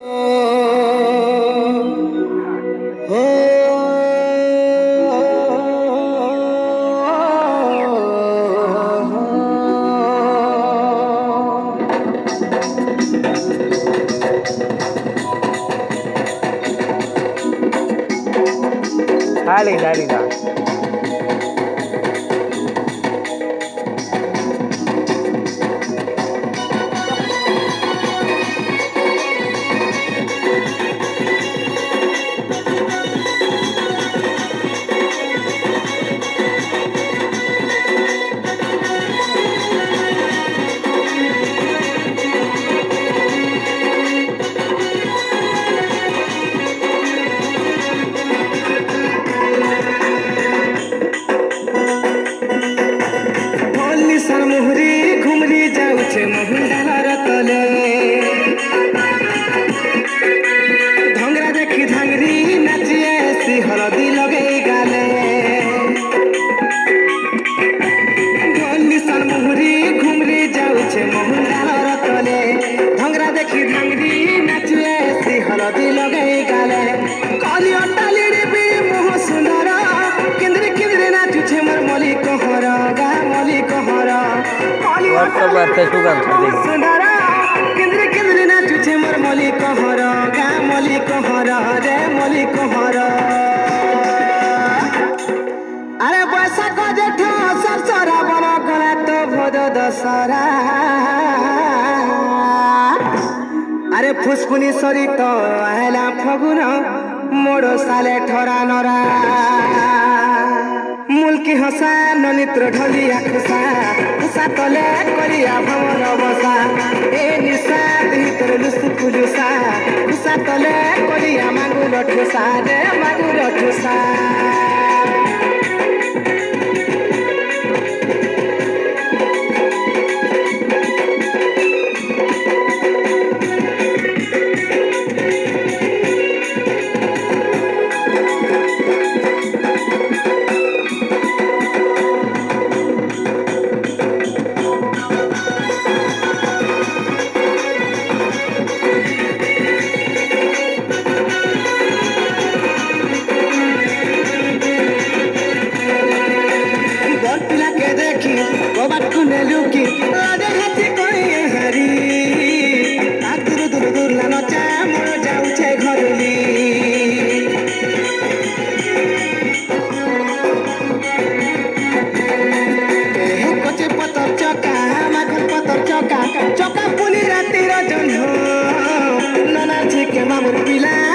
Dale. मुहरी घुमरी जाऊे Mohan तले धंगरा देखी धांगरी नाची आसी हलदी लगे गाले निशान मुहरी घुमरी जाऊे मोहन तले धंगरा देखी धांगरी नाची आसी हलदी लगे गाले कली अटाली मोह सुंदर केंद्रे केंद्रे नाचुछे मोर मली कहर गा मली कहर WhatsApp আর Facebook আছে सुंदर केंद्रे केंद्रे नाचुछे मोर मली कहर गा मली कहर रे मली कहर अरे बैसाख जेठ सरसरा बन गला तो भोज दशरा अरे फुसफुनी सरी तो आला फगुन मोड़ साले ठरा नरा मुल्की हसा ननित्र ढलिया खुसा खुसा तले करिया भवर बसा ए निशा भीतर लुसु पुलुसा खुसा तले करिया मागुर ठुसा रे मागुर ठुसा लुकी राजा हाथी कोई हरी दूर दूर दूर लानो चा मोर जाऊे घरली कचे पतर चका माखन पतर चका चका पुली रातिर जन्ह नना छिके मामुर पिला